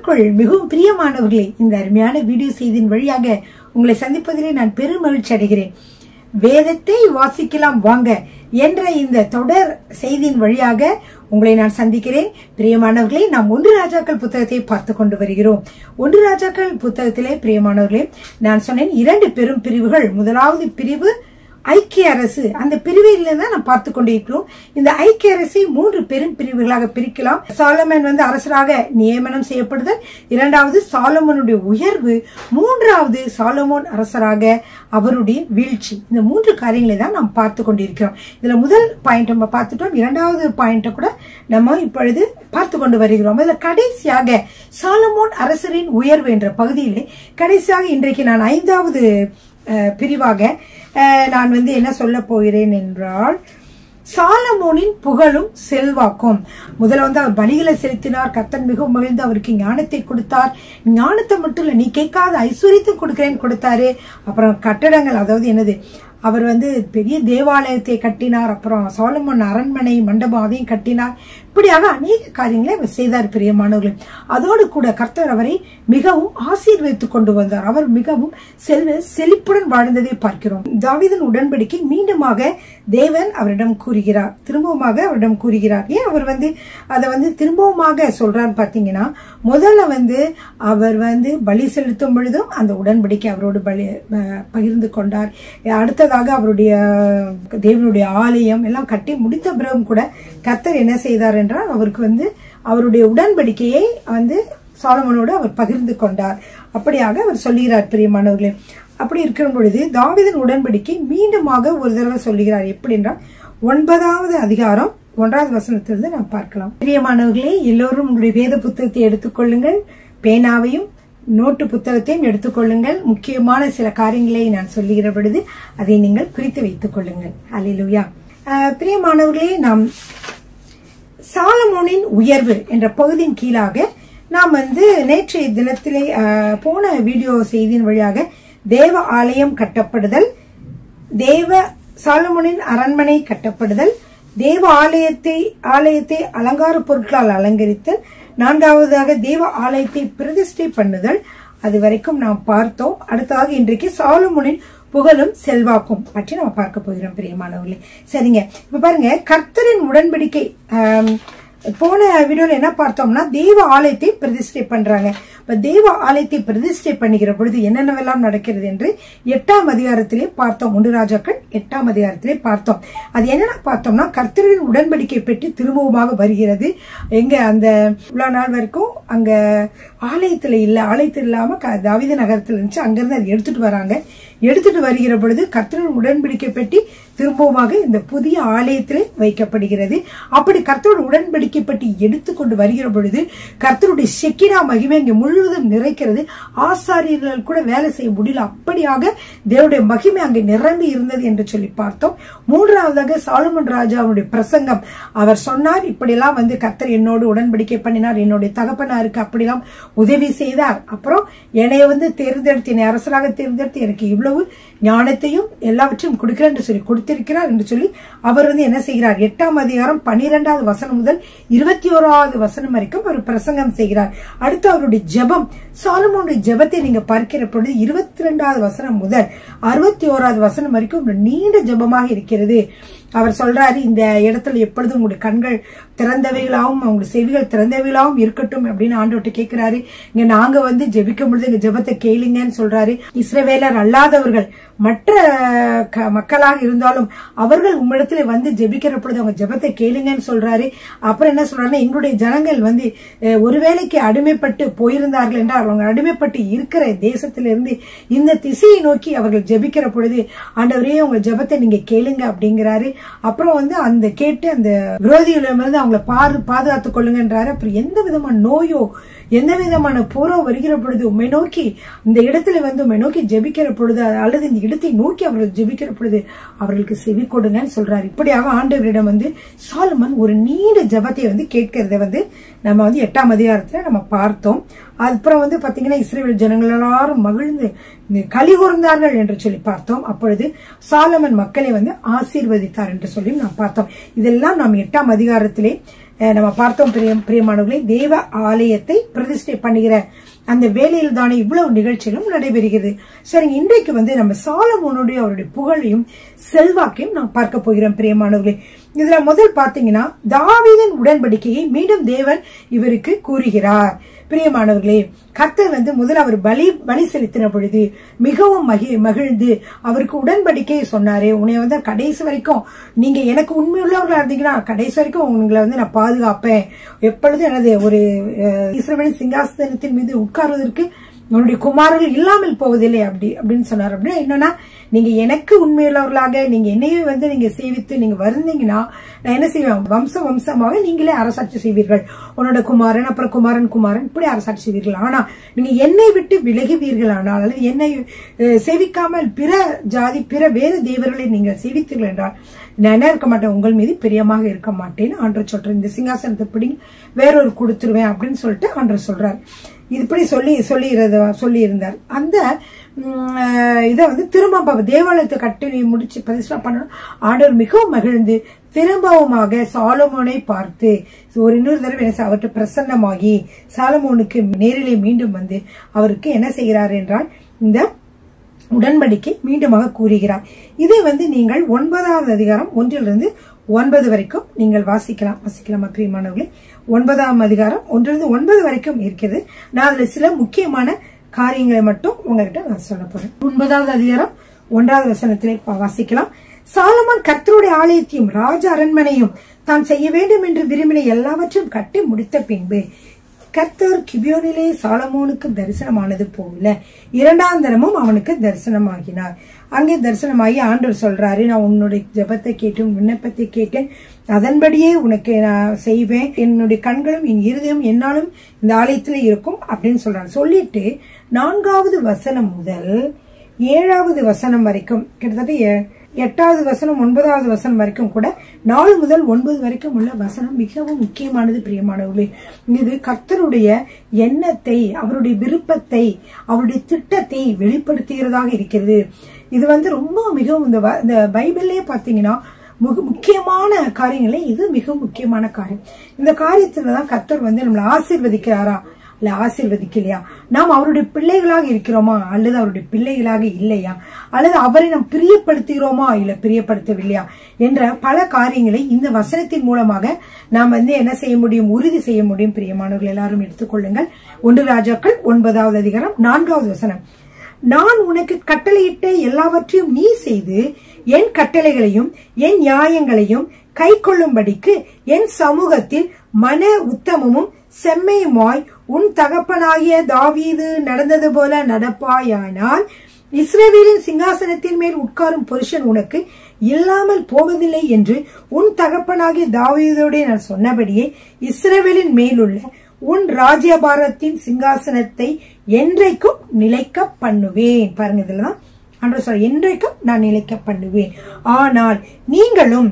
கர்த்தருக்குள் மிகவும் பிரியமானவர்களே, இந்த அருமையான வீடியோ செய்தியின் வழியாக உங்களை சந்திப்பதிலே நான் பெரும் மகிழ்ச்சி அடைகிறேன். வேதத்தை வாசிக்கலாம் வாங்க என்ற இந்த தொடர் செய்தியின் வழியாக உங்களை நான் சந்திக்கிறேன். பிரியமானவர்களே, நாம் 1 ராஜாக்கள் புத்தகத்தை பார்த்து கொண்டு வருகிறோம். 1 ராஜாக்கள் புத்தகத்திலே பிரியமானவர்களே, நான் சொன்னேன் 2 பெரும் பிரிவுகள். முதலாவது பிரிவு ஐக்கிய அரசு. அந்த பிரிவில் தான் நாம் பார்த்து கொண்டிருக்கிறோம். இந்த ஐக்கிய அரசை 3 பெரும் பிரிவுகளாக பிரிக்கலாம். சாலமன் அரசராக நியமனம் செய்யப்படுதல், 2வது சாலமோனுடைய உயர்வு, 3வது சாலமோன் அரசராக அவருடைய வீழ்ச்சி. இந்த 3 காரியங்களை தான் நாம் பார்த்து கொண்டிருக்கிறோம். இதுல முதல் பாயிண்ட் நம்ம பார்த்துட்டோம். 2வது பாயிண்ட கூட நம்ம இப்பொழுது பார்த்து கொண்டு வருகிறோம். இதுல கடைசியாக சாலமோன் அரசரின் உயர்வு என்ற பகுதியிலே கடைசியாக இன்றைக்கு நான் 5வது பிரிவாக நான் என்ன சொல்ல போகிறேன் என்றால், சாலமோனின் புகழும் செல்வாக்கும். முதல்ல அவர் பலிகளை செலுத்தினார். கர்த்தர் மிகவும் மகிழ்ந்து அவருக்கு ஞானத்தை கொடுத்தார். ஞானத்தை மட்டும் இல்ல, நீ கேட்காத ஐஸ்வர்யத்தை கொடுக்கிறேன்னு கொடுத்தாரு. அப்புறம் கட்டடங்கள், அதாவது அவர் பெரிய தேவாலயத்தை கட்டினார். அப்புறம் சாலமோன் அரண்மனை மண்டபம் அதையும் கட்டினார். இப்படியாக அநேக காரியங்களை அவர் செய்தார். பிரியமானவர்களே, அதோடு கூட கர்த்தர் அவரை மிகவும் ஆசீர்வதித்துக் கொண்டு வந்தார். அவர் மிகவும் செழிப்புடன் வாழ்ந்ததை பார்க்கிறோம். தாவீதின் உடன்படிக்கை மீண்டுமாக தேவன் அவரிடம் கூறுகிறார், திரும்பவுமாக அவரிடம் கூறுகிறார். ஏன் அவர் அதை திரும்பவுமாக சொல்றார் பாத்தீங்கன்னா, முதல்ல அவர் பலி செலுத்தும் பொழுதும் அந்த உடன்படிக்கை அவரோடு பகிர்ந்து கொண்டார். அடுத்ததாக அவருடைய தேவனுடைய ஆலயம் எல்லாம் கட்டி முடித்த பிறகும் கூட கர்த்தர் என்ன செய்தார் என்றால், அவருக்கு அவருடைய உடன்படிக்கையை சாலமோனோடு அவர் பகிர்ந்து கொண்டார். அப்படியாக அவர் சொல்லுகிறார். பிரியமானவர்களே, அப்படி இருக்கிற பொழுது தாவீதின் உடன்படிக்கை மீண்டுமாக ஒரு தடவை சொல்லுகிறார். எப்படி என்றால் 9வது அதிகாரம் 1வது வசனத்திலிருந்து நாம் பார்க்கலாம். பிரியமானவர்களே, எல்லோரும் உங்களுடைய வேத புத்தகத்தை எடுத்துக்கொள்ளுங்கள், பேனாவையும் நோட்டு புத்தகத்தையும் எடுத்துக்கொள்ளுங்கள். முக்கியமான சில காரியங்களை நான் சொல்லுகிற பொழுது அதை நீங்கள் குறித்து வைத்துக் கொள்ளுங்கள். அல்லேலூயா. பிரியமானவர்களே, நாம் சாலமோனின் உயர்வு என்ற பகுதியின் கீழாக நாம் நேற்றைய தினத்திலே போன வீடியோ செய்தியின் வழியாக தேவ ஆலயம் கட்டப்படுதல், சாலமோனின் அரண்மனை கட்டப்படுதல், தேவ ஆலயத்தை அலங்கார பொருட்களால் அலங்கரித்தல், 4வதாக தேவ ஆலயத்தை பிரதிஷ்டை பண்ணுதல், அது வரைக்கும் நாம் பார்த்தோம். அடுத்ததாக இன்றைக்கு சாலமோனின் புகழும் செல்வாக்கும் பற்றி நம்ம பார்க்க போகிறோம். பிரியமானவர்களே, சரிங்க, இப்ப பாருங்க, கர்த்தரின் உடன்படிக்கை போன வீடியோல என்ன பார்த்தோம்னா, தேவ ஆலயத்தை பிரதிஷ்டை பண்றாங்க. இப்ப தேவ ஆலயத்தை பிரதிஷ்டை பண்ணுகிற பொழுது என்னென்னவெல்லாம் நடக்கிறது என்று 8ஆம் அதிகாரத்திலே பார்த்தோம். 1 ராஜாக்கள் 8ஆம் அதிகாரத்திலே பார்த்தோம். அது என்னென்ன பார்த்தோம்னா, கர்த்தரின் உடன்படிக்கை பெற்று திரும்பவுமாக வருகிறது. எங்க அந்த இவ்வளவு நாள் வரைக்கும் அங்க ஆலயத்துல இல்லாம தாவீது நகரத்துல இருந்துச்சு. அங்கிருந்து அதை எடுத்துட்டு வராங்க. எடுத்துட்டு வருகிற பொழுது கர்த்தரின் உடன்படிக்கை பெட்டி திரும்பவுமாக இந்த புதிய ஆலயத்திலே வைக்கப்படுகிறது. அப்படி கர்த்தரோட உடன்படிக்கை பெட்டி எடுத்துக்கொண்டு வருகிற பொழுது கர்த்தருடைய ஷெக்கினா மகிமை இங்கே முழுவதும் நிறைக்கிறது. ஆசாரியர்கள் கூட வேலை செய்ய முடியல, அப்படியாக தேவனுடைய மகிமை அங்கே நிரம்பி இருந்தது என்று சொல்லி பார்த்தோம். 3வதாக சாலமோன் ராஜாவுடைய பிரசங்கம். அவர் சொன்னார், இப்படியெல்லாம் கர்த்தர் என்னோடு உடன்படிக்கை பண்ணினார், என்னுடைய தகப்பனாருக்கு அப்படியெல்லாம் உதவி செய்தார். அப்புறம் என்னைய தேர்ந்தெடுத்து, என்னை அரசராக தேர்ந்தெடுத்து எனக்கு இவ்வளவு ஞானத்தையும் எல்லாவற்றையும் கொடுக்கிறேன் என்று சொல்லி கொடுத்திருக்கிறார் என்று சொல்லி அவர் என்ன செய்கிறார், 8ஆம் அதிகாரம் 12வது வசனம் முதல் 21வது வசனம் வரைக்கும் அவர் பிரசங்கம் செய்கிறார். அடுத்து அவருடைய ஜெபம், சாலமோனுடைய ஜெபத்தை நீங்க பார்க்கிற பொழுது 22வது வசனம் முதல் 61வது வசனம் வரைக்கும் ஒரு நீண்ட ஜெபமாக இருக்கிறது. அவர் சொல்றாரு, இந்த இடத்துல எப்பொழுதும் உங்களுடைய கண்கள் திறந்தவைகளாகவும் உங்களுடைய செவிகள் திறந்தவைகளாகவும் இருக்கட்டும் அப்படின்னு ஆண்டவர்கிட்ட கேட்கிறாரு. இங்க நாங்க ஜெபிக்கும் பொழுது எங்க ஜெபத்தை கேளுங்கன்னு சொல்றாரு. இஸ்ரவேலர் அல்லாதவர்கள் மற்ற மக்களாக இருந்தாலும் அவர்கள் உம்மிடத்துல ஜெபிக்கிற பொழுது அவங்க ஜெபத்தை கேளுங்கன்னு சொல்றாரு. அப்புறம் என்ன சொல்றாருன்னா, எங்களுடைய ஜனங்கள் ஒருவேளைக்கு அடிமைப்பட்டு போயிருந்தார்கள் என்றால் அவங்க அடிமைப்பட்டு இருக்கிற தேசத்திலிருந்து இந்த திசையை நோக்கி அவர்கள் ஜெபிக்கிற பொழுது ஆண்டவரே உங்க ஜெபத்தை நீங்க கேளுங்க அப்படிங்கிறாரு. அப்புறம் அந்த கேட்டு அந்த விரோதிகளிடமிருந்து அவங்களை பாதுகாத்துக் கொள்ளுங்கன்றாரு. அப்புறம் எந்த விதமான நோயோ எந்த விதமான போரோ வருகிற பொழுது உண்மை நோக்கி இந்த இடத்துல உண்மை நோக்கி ஜெபிக்கிற பொழுது அல்லது இந்த இடத்தை நோக்கி அவர்கள் ஜெபிக்கிற பொழுது அவர்களுக்கு செவி கொடுங்கன்னு சொல்றாரு. இப்படியாக ஆண்டவரிடம் சாலமன் ஒரு நீண்ட ஜெபத்தை கேட்கிறத நம்ம 8ஆம் அதிகாரத்துல நம்ம பார்த்தோம். அப்புறம் பாத்தீங்கன்னா இஸ்ரவேல் ஜனங்கள் எல்லாரும் மகிழ்ந்து களி கூர்ந்தார்கள் என்று சொல்லி பார்த்தோம். அப்பொழுது சாலமன் மக்களை ஆசீர்வதித்தார் என்று சொல்லி நாம் பார்த்தோம். இதெல்லாம் நாம் 8ஆம் அதிகாரத்திலே நம்ம பார்த்தோம் பிரியமானவர்களே, தேவ ஆலயத்தை பிரதிஷ்டை பண்ணுகிற அந்த வேலையில் தானே இவ்வளவு நிகழ்ச்சிகளும் நடைபெறுகிறது. சரி, இன்றைக்கு நம்ம சாலமோனுடைய அவருடைய புகழையும் செல்வாக்கையும் நாம் பார்க்க போகிறோம் பிரியமானவர்களே. இதுல முதல் பாத்தீங்கன்னா, தாவீதின் உடன்படிக்கையை மீண்டும் தேவன் இவருக்கு கூறுகிறார். பிரியமானவர்களே, கர்த்தர் முதல் அவர் பலி செலுத்தின பொழுது மிகவும் மகிழ்ந்து அவருக்கு உடன்படிக்கையை சொன்னாரே, உன்னை கடைசி வரைக்கும் நீங்க எனக்கு உண்மையுள்ளவர்களா இருந்தீங்கன்னா கடைசி வரைக்கும் உங்களை நான் பாதுகாப்பேன், எப்பொழுதும் எனது ஒரு இஸ்ரவேலின் சிங்காசனத்தின் மீது உட்கார்வதற்கு உன்னுடைய குமாரர்கள் இல்லாமல் போவதில்லை அப்படின்னு சொன்னார். அப்படின்னா என்னன்னா, நீங்க எனக்கு உண்மையுள்ளவர்களாக நீங்க என்னையும் நீங்க சேவித்து நீங்க வருந்தீங்கன்னா நான் என்ன செய்வேன், வம்சமாக நீங்களே அரசாட்சி செய்வீர்கள், உன்னோட குமாரன் அப்புறம் குமாரன் இப்படி அரசாட்சி செய்வீர்கள். ஆனா நீங்க என்னை விட்டு விலகுவீர்கள் ஆனால், அல்லது என்னை சேவிக்காமல் பிற ஜாதி வேறு தேவர்களை நீங்கள் சேவித்தீர்கள் என்றால் நான் என்ன இருக்க மாட்டேன், உங்கள் மீது பிரியமாக இருக்க மாட்டேன்னு ஆண்டவர் சொல்றேன். இந்த சிங்காசனத்தை பிடி வேறொரு கொடுத்துருவேன் அப்படின்னு சொல்லிட்டு ஆண்டவர் சொல்றார். இப்படி சொல்லி இருந்தார். அந்த இதை திரும்ப தேவாலயத்தை கட்டி முடிச்சு பிரதிஷ்டை பண்ணணும். ஆண்டவர் மிகவும் மகிழ்ந்து திரும்பவுமாக சாலமோனை பார்த்து ஒரு இன்னொரு தடவை அவர்கிட்ட பிரசன்னமாகி சாலமோனுக்கு நேரிலே மீண்டும் அவருக்கு என்ன செய்கிறார் என்றால் இந்த உடன்படிக்கை மீண்டுமாக கூறுகிறார். இதை நீங்கள் 9வது அதிகாரம் 1 to 9 வரைக்கும் நீங்கள் வாசிக்கலாமா பிரியமானவர்களே? 9ஆம் அதிகாரம் 1 to 9 வரைக்கும் இருக்கிறது. நான் அதுல சில முக்கியமான காரியங்களை மட்டும் உங்ககிட்ட நான் சொல்ல போறேன். 9வது அதிகாரம் 1வது வசனத்திலே வாசிக்கலாம். சாலமோன் கர்த்தருடைய ஆலயத்தையும் ராஜ அரண்மனையும் தான் செய்ய வேண்டும் என்று விரும்பின எல்லாவற்றையும் கட்டி முடித்த பின்பு கர்த்தர் கிபியோனிலே சாலமோனுக்கு தரிசனமானது போல 2ஆம் தரமும் அவனுக்கு தரிசனமாகினார். அங்கே தரிசனமாகி ஆண்டவர் சொல்றாரு, நான் உன்னுடைய ஜெபத்தை கேட்டேன், விண்ணப்பத்தை கேட்டேன், அதன்படியே உனக்கு நான் செய்வேன், என்னுடைய கண்களும் என் இருதயம் என்னாலும் இந்த ஆலயத்துல இருக்கும் அப்படின்னு சொல்றாரு. சொல்லிட்டு 4வது வசனம் முதல் 7வது வசனம் வரைக்கும், கிட்டத்தட்ட 8வது வசனம் 9வது வசனம் வரைக்கும் கூட 4 முதல் 9 வரைக்கும் உள்ள வசனம் மிகவும் முக்கியமானது பிரியமானவர்களே. இது கர்த்தருடைய எண்ணத்தை, அவருடைய விருப்பத்தை, அவருடைய திட்டத்தை வெளிப்படுத்துகிறதாக இருக்கிறது. இது ரொம்ப மிகவும் இந்த பைபிள்லயே பாத்தீங்கன்னா முக்கியமான காரியங்களே இது மிக முக்கியமான காரியம். இந்த காரியத்துலதான் கர்த்தர் நம்மளை ஆசீர்வதிக்கிறாரா இல்ல ஆசீர்வதிக்கலையா, நாம் அவருடைய பிள்ளைகளாக இருக்கிறோமா அல்லது அவருடைய பிள்ளைகளாக இல்லையா, அல்லது அவரை நாம் பிரியப்படுத்துகிறோமா இல்ல பிரியப்படுத்தவில்லையா என்ற பல காரியங்களை இந்த வசனத்தின் மூலமாக நாம் என்ன செய்ய முடியும், உறுதி செய்ய முடியும். பிரியமானவர்கள் எல்லாரும் எடுத்துக்கொள்ளுங்கள். 1 ராஜாக்கள் 9வது அதிகாரம் 4வது வசனம். நான் உனக்கு கட்டளையிட்ட எல்லாவற்றையும் நீ செய்து என் கட்டளைகளையும் என் நியாயங்களையும் கை கொள்ளும்படிக்கு என் சமூகத்தில் மன உத்தமமும் செம்மையுமாய் உன் தகப்பனாகிய தாவீது நடந்தது போல நடப்பாயானால் இஸ்ரவேலின் சிங்காசனத்தின் மேல் உட்காரும் புருஷன் உனக்கு இல்லாமல் போவதில்லை என்று உன் தகப்பனாகிய தாவீதோட நான் சொன்னபடியே இஸ்ரவேலின் மேலுள்ள உன் ராஜ்யபாரத்தின் சிங்காசனத்தை என்றைக்கும் நிலைக்க பண்ணுவேன். பாருங்க, இதுலதான் ஆண்டவர் சொல்ற, என்றைக்கும் நான் நிலைக்க பண்ணுவேன். ஆனால் நீங்களும்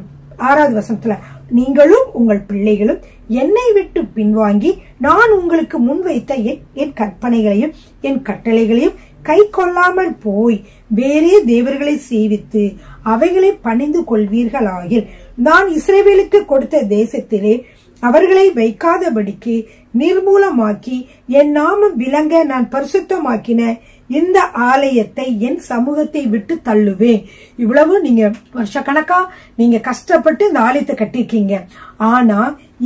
6வது வசனத்துல, நீங்களும் உங்கள் பிள்ளைகளும் என்னை விட்டு பின்வாங்கி நான் உங்களுக்கு முன்வைத்த என் கற்பனைகளையும் என் கட்டளைகளையும் கை கொள்ளாமல் போய் வேறே தேவர்களை சேவித்து அவைகளை பணிந்து கொள்வீர்களாகில் நான் இஸ்ரவேலுக்கு கொடுத்த தேசத்திலே அவர்களை வைக்காதபடிக்கு நிர்மூலமாக்கி என் நாமம் விளங்க நான் பரிசுத்தமாக்கின இந்த ஆலயத்தை என் சமூகத்தை விட்டு தள்ளுவேன். இவ்வளவு நீங்க வருஷக்கணக்கா நீங்க கஷ்டப்பட்டு இந்த ஆலயத்தை கட்டிருக்கீங்க. ஆனா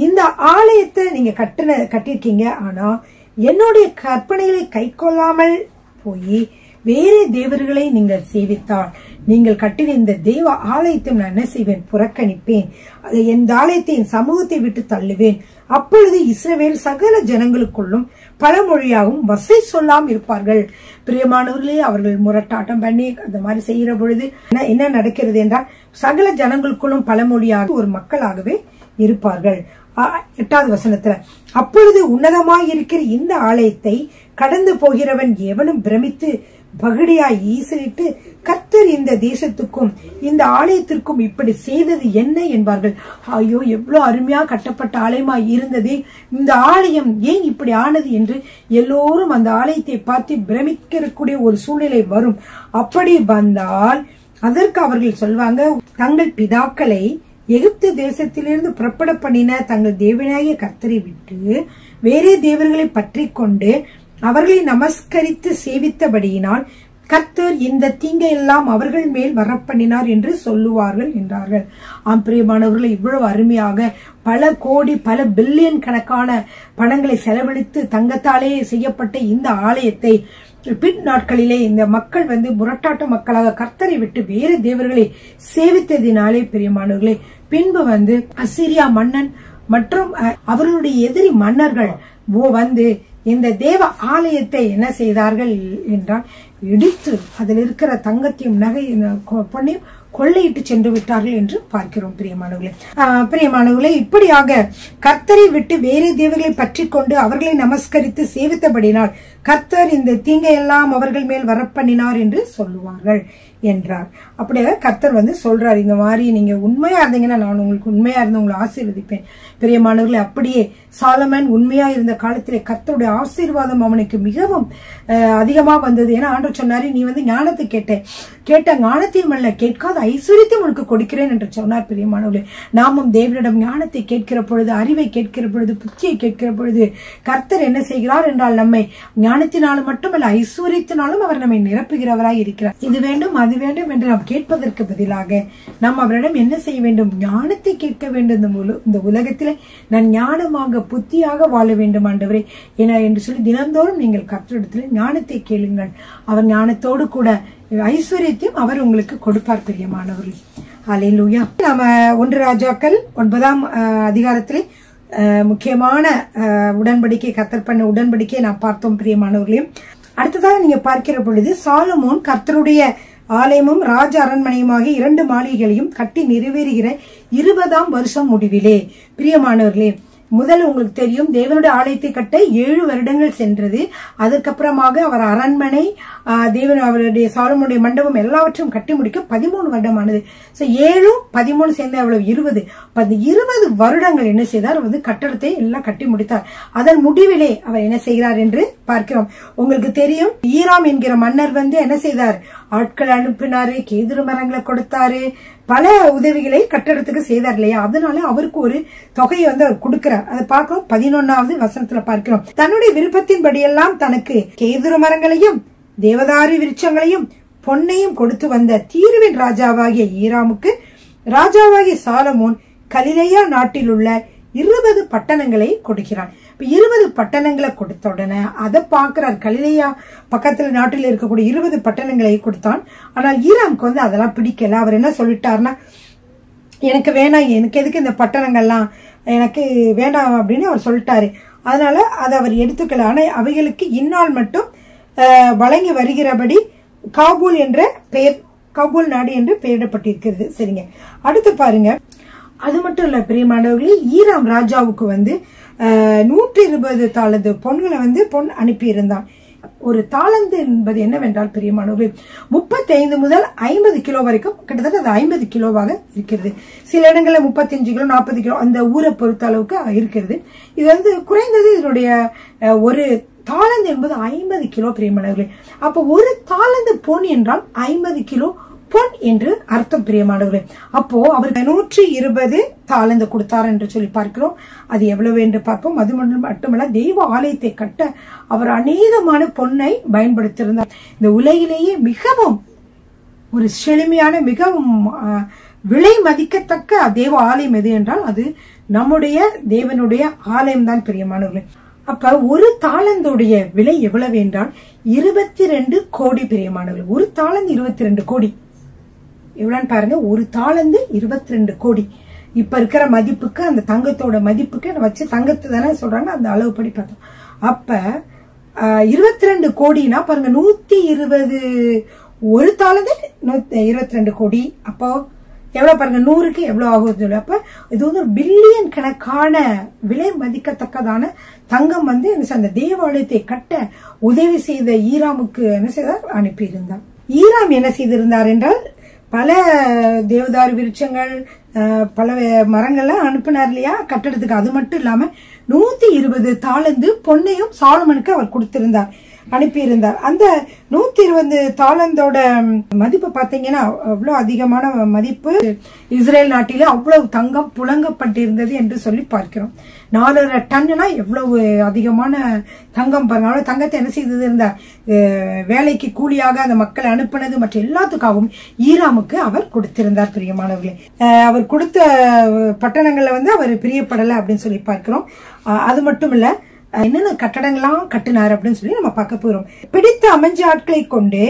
இந்த ஆலயத்தை நீங்க கட்டிருக்கீங்க. ஆனா என்னுடைய கற்பனைகளை கை கொள்ளாமல் போய் வேறு தேவர்களை நீங்கள் சேவித்தால் நீங்கள் கட்டின இந்த தேவ ஆலயத்தை நான் என்ன செய்வேன், புறக்கணிப்பேன். என் ஆலயத்தை என் சமூகத்தை விட்டு தள்ளுவேன். அப்பொழுது இஸ்ரவேல் சகல ஜனங்களுக்குள்ளும் பழமொழியாகவும் வசை சொல்லாமல் இருப்பார்கள். பிரியமானவர்களே, அவர்கள் முரட்டாட்டம் பண்ணி அந்த மாதிரி செய்யற பொழுது என்ன நடக்கிறது என்றால் சகல ஜனங்களுக்குள்ளும் பழமொழியாக ஒரு மக்களாகவே இருப்பார்கள். 8வது வசனத்துல, அப்பொழுது உன்னதமாய் இருக்கிற இந்த ஆலயத்தை கடந்து போகிறவன் எவனும் பிரமித்து பகடியாய் ஈசலிட்டு கர்த்தர் இந்த தேசத்துக்கும் இந்த ஆலயத்திற்கும் இப்படி செய்தது என்ன என்பார்கள். ஐயோ, எவ்வளவு அருமையா கட்டப்பட்ட ஆலயமா இருந்தது, இந்த ஆலயம் ஏன் இப்படி ஆனது என்று எல்லோரும் அந்த ஆலயத்தை பார்த்து பிரமிக்கக்கூடிய ஒரு சூழ்நிலை வரும். அப்படி வந்தால் அதற்கு அவர்கள் சொல்வாங்க, தங்கள் பிதாக்களை எகிப்து தேசத்திலிருந்து புறப்பட பண்ணின தங்கள் தேவனாகிய கர்த்தரை விட்டு வேறே தேவர்களை பற்றி கொண்டு அவர்களை நமஸ்கரித்து சேவித்தபடியினால் கர்த்தர் இந்த தீங்கை எல்லாம் அவர்கள் மேல் வரப்பண்ணினார் என்று சொல்லுவார்கள் என்றார்கள். பிரியமானவர்களை, இவ்வளவு அருமையாக பல கோடி பல பில்லியன் கணக்கான பணங்களை செலவழித்து தங்கத்தாலே செய்யப்பட்ட இந்த ஆலயத்தை பின் நாட்களிலே இந்த மக்கள் முரட்டாட்ட மக்களாக கர்த்தரை விட்டு வேறு தேவர்களை சேவித்ததினாலே பிரியமானவர்களே, பின்பு அசீரியா மன்னன் மற்றும் அவர்களுடைய எதிரி மன்னர்கள் இந்த தேவ ஆலயத்தை என்ன செய்தார்கள் என்றால் இடித்து அதில் இருக்கிற தங்கத்தையும் நகை பொன்னையும் கொள்ளையிட்டு சென்று விட்டார்கள் என்று பார்க்கிறோம். பிரியமானவர்களே, இப்படியாக கர்த்தரை விட்டு வேறு தேவர்களை பற்றி கொண்டு அவர்களை நமஸ்கரித்து சேவித்தபடினால் கர்த்தர் இந்த தீங்கை எல்லாம் அவர்கள் மேல் வரப்பண்ணினார் என்று சொல்லுவார்கள் என்றார். அப்படியே கர்த்தர் சொல்றார், இந்த மாதிரி நீங்க உண்மையா இருந்தீங்கன்னா நான் உங்களுக்கு உண்மையா இருந்து உங்களை ஆசீர்வதிப்பேன். பிரியமானவர்களே, அப்படியே சாலமன் உண்மையா இருந்த காலத்திலே கர்த்தருடைய ஆசீர்வாதம் அவனுக்கு மிகவும் அதிகமா வந்தது. ஏன்னா ஆண்டவர் சொன்னாரு, நீ ஞானத்தை கேட்ட ஞானத்தையும் அல்ல கேட்காத ஐஸ்வர்யத்தையும் உனக்கு கொடுக்கிறேன் என்று சொன்னார். பிரியமானவர்களே, நாமும் தேவனிடம் ஞானத்தை கேட்கிற பொழுது, அறிவை கேட்கிற பொழுது, புத்தியை கேட்கிற பொழுது கர்த்தர் என்ன செய்கிறார் என்றால் நம்மை ஞானத்தினாலும் மட்டுமல்ல ஐஸ்வர்யத்தினாலும் அவர் நம்மை நிரப்புகிறவராய் இருக்கிறார். இது வேண்டும் அது வேண்டும் என்று நாம் கேட்பதற்கு பதிலாக நாம் அவரிடம் என்ன செய்ய வேண்டும்? ஞானத்தை கேட்க வேண்டும். இந்த உலகத்திலே நான் ஞானமாக புத்தியாக வாழ வேண்டும் ஆண்டவரே என்று சொல்லி தினந்தோறும் நீங்கள் கர்த்தரிடத்தில் ஞானத்தை கேளுங்கள். அவர் ஞானத்தோடு கூட ஐஸ்வர்யத்தையும் அவர் உங்களுக்கு கொடுப்பார். பிரியமானவர்களே, ஹல்லேலூயா. நாம 1 ராஜாக்கள் 9ஆம் அதிகாரத்திலே முக்கியமான உடன்படிக்கை, கர்த்தர் பண்ண உடன்படிக்கையை நாம் பார்த்தோம். பிரியமானவர்களையும் அடுத்ததாக நீங்க பார்க்கிற பொழுது சாலமோன் கர்த்தருடைய ஆலயமும் ராஜ அரண்மனையுமாகிய 2 மாளிகைகளையும் கட்டி நிறைவேறுகிற 20ஆம் வருஷம் முடிவிலே. பிரியமானவர்களே, முதல் உங்களுக்கு தெரியும் தேவனுடைய ஆலயத்தை கட்ட 7 வருடங்கள் சென்றது. அதுக்கப்புறமாக அவர் அரண்மனை, அவருடைய சாலமோனுடைய மண்டபம் எல்லாவற்றையும் கட்டி முடிக்க 13 வருடமானது. 7 13 சேர்ந்து அவ்வளவு 20. 20 வருடங்கள் என்ன செய்தார்? கட்டடத்தை எல்லாம் கட்டி முடித்தார். அதன் முடிவிலே அவர் என்ன செய்கிறார் என்று பார்க்கிறோம். உங்களுக்கு தெரியும், ஈராம் என்கிற மன்னர் என்ன செய்தார்? ஆட்கள் அனுப்பினாரு, கேதுரு மரங்களை கொடுத்தாரு, பல உதவிகளை கட்டடத்துக்கு செய்தார் இல்லையா? அதனால அவருக்கு ஒரு தொகையை அவர் கொடுக்கிறார். அதை பார்க்கிறோம் 11வது வசனத்துல பார்க்கிறோம். தன்னுடைய விருப்பத்தின்படியெல்லாம் தனக்கு கேதுரு மரங்களையும் தேவதாரி விருட்சங்களையும் பொன்னையும் கொடுத்து வந்த தீருவின் ராஜாவாகிய ஈராமுக்கு ராஜாவாகிய சாலமோன் கலிலேயா நாட்டில் உள்ள 20 பட்டணங்களை கொடுக்கிறான். 20 பட்டணங்களை கொடுத்த உடனே அதை பார்க்கிறார். கலிலேயா பக்கத்துல நாட்டில் இருக்கக்கூடிய 20 பட்டணங்களை கொடுத்தான். ஆனால் ஈராமுக்கு அதெல்லாம் பிடிக்கல. அவர் என்ன சொல்லிட்டாருன்னா, எனக்கு வேணாம், எனக்கு எதுக்கு இந்த பட்டணங்கள்லாம், எனக்கு வேண்டாம் அப்படின்னு அவர் சொல்லிட்டாரு. அதனால அதை அவர் எடுத்துக்கல. ஆனா அவைகளுக்கு இந்நாள் மட்டும் வழங்கி வருகிறபடி காபூல் என்ற பெயர், காபூல் நாடு என்று பெயரிடப்பட்டிருக்கிறது. சரிங்க, அடுத்து பாருங்க. அது மட்டும் இல்ல பிரியமானவர்களே, ஈராம் ராஜாவுக்கு 120 தாலந்து பொன்களை பொன் அனுப்பி இருந்தான். ஒரு தாளந்து என்பது என்னவென்றால் பிரியமானவர்களே, 35 முதல் 50 கிலோ வரைக்கும், கிட்டத்தட்ட அது 50 கிலோவாக இருக்கிறது. சில இடங்கள்ல 35 கிலோ 40 கிலோ அந்த ஊரை பொறுத்த அளவுக்கு இருக்கிறது. இது குறைந்தது இதனுடைய ஒரு தாளந்து என்பது 50 கிலோ பிரியமானவர்களே. அப்ப ஒரு தாளந்து பொன் என்றால் 50 கிலோ பொன் என்று அர்த்தம் பிரியமானவர்களே. அப்போ அவர் 120 தாளந்து கொடுத்தார் என்று சொல்லி பார்க்கிறோம். அது எவ்வளவு என்று பார்ப்போம். அது மட்டுமல்ல, தெய்வ ஆலயத்தை கட்ட அவர் அநேகமான பொன்னை பயன்படுத்தியிருந்தார். இந்த உலகிலேயே மிகவும் ஒரு செழுமையான, மிகவும் விலை மதிக்கத்தக்க தேவ ஆலயம் எது என்றால் அது நம்முடைய தேவனுடைய ஆலயம் தான் பிரியமானவர்களே. அப்ப ஒரு தாளந்துடைய விலை எவ்வளவு என்றால் 22 கோடி பிரியமானவர்கள். ஒரு தாளந்து 22 கோடி எவ்வளவுன்னு பாருங்க. ஒரு தாளந்து 22 கோடி. இப்ப இருக்கிற மதிப்புக்கு, அந்த தங்கத்தோட மதிப்புக்கு வச்சு, தங்கத்தை தானே சொல்றாங்க, அந்த அளவு படி பார்த்தோம். அப்ப 22 கோடினா பாருங்க, 120 ஒரு தாளந்து 22 கோடி. அப்போ எவ்வளவு பாருங்க, 100க்கு எவ்வளவு ஆகுது. அப்ப இது ஒரு பில்லியன் கணக்கான விலை மதிக்கத்தக்கதான தங்கம் அந்த தேவாலயத்தை கட்ட உதவி செய்த ஈராமுக்கு என்ன செய்தார்? அனுப்பியிருந்தார். ஈராம் என்ன செய்திருந்தார் என்றால் பல தேவதாரு விருட்சங்கள், பல மரங்கள்லாம் அனுப்பினார் இல்லையா கட்டடத்துக்கு. அது மட்டும் இல்லாம 120 தாளந்து பொன்னையும் சாலமனுக்கு அவர் கொடுத்திருந்தார். அனுப்பியிருந்தார். அந்த 120 தாலந்தோட மதிப்பு பாத்தீங்கன்னா அவ்வளவு அதிகமான மதிப்பு. இஸ்ரேல் நாட்டில அவ்வளவு தங்கம் புழங்கப்பட்டிருந்தது என்று சொல்லி பார்க்கிறோம். 4.5 டன்னா எவ்வளவு அதிகமான தங்கம் பாருங்க. தங்கத்தை என்ன செய்தது இருந்தார், வேலைக்கு கூலியாக அந்த மக்களை அனுப்பினது மற்ற எல்லாத்துக்காகவும் ஈராமுக்கு அவர் கொடுத்திருந்தார். பிரியமானவர்களே, அவர் கொடுத்த பட்டணங்கள்ல அவர் பிரியப்படலை அப்படின்னு சொல்லி பார்க்கிறோம். அது மட்டும் இல்ல, என்னென்ன கட்டடங்கள்லாம் கட்டினார் அப்படின்னு சொல்லி நம்ம பார்க்க போறோம். பிடித்த அமைஞ்ச ஆட்களை கொண்டு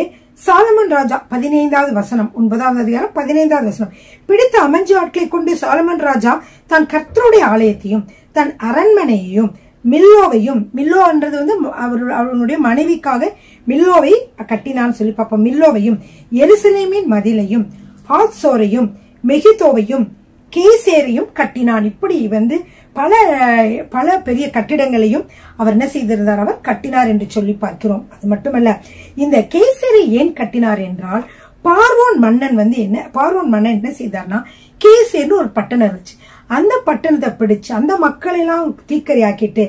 சாலமன் ராஜா 15வது வசனம் 9வது அதிகாரம் 15வது வசனம். பிடித்த அமைஞ்ச ஆட்களை கொண்டு சாலமன் ராஜா தன் கர்த்தருடைய ஆலயத்தையும் தன் அரண்மனையையும் மில்லோவையும், மில்லோன்றது அவருடைய மனைவிக்காக மில்லோவை கட்டினான்னு சொல்லி பார்ப்போம். மில்லோவையும் எருசலேமின் மதிலையும் ஆத்சோரையும் மெகிதோவையும் கேசேரையும் கட்டினான். இப்படி பல பல பெரிய கட்டிடங்களையும் அவர் என்ன செய்திருந்தார், அவர் கட்டினார் என்று சொல்லி பார்க்கிறோம். அது மட்டுமல்ல, இந்த கேசேரை ஏன் கட்டினார் என்றால், பார்வோன் மன்னன் என்ன செய்தார்னா, கேசேர்னு ஒரு பட்டணம் இருந்துச்சு. அந்த பட்டணத்தை பிடிச்சு அந்த மக்களை எல்லாம் தீக்கரையாக்கிட்டு,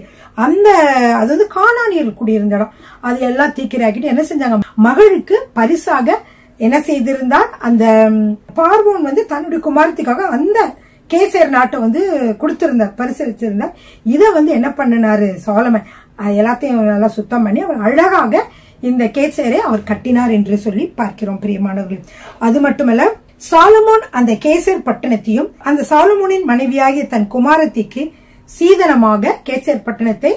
அது கானானியர்கள் குடியிருந்த இடம், அது எல்லாம் தீக்கரையாக்கிட்டு என்ன செஞ்சாங்க, மகளுக்கு பரிசாக என்ன செய்திருந்தார், அந்த பார்வோன் தன்னுடைய குமாரத்துக்காக அந்த கேசேர் நாட்டை கொடுத்திருந்தார், பரிசளிச்சிருந்தார். இத என்ன பண்ணினாரு சாலமன், எல்லாத்தையும் நல்லா சுத்தம் பண்ணி அவர் அழகாக இந்த கேசேரை அவர் கட்டினார் என்று சொல்லி பார்க்கிறோம். பிரியமானவர்களே, அது மட்டுமல்ல, சாலமோன் அந்த கேசேர் பட்டணத்தையும் அந்த சாலமோனின் மனைவியாகிய தன் குமாரத்திக்கு சீதனமாக கேசேர் பட்டணத்தை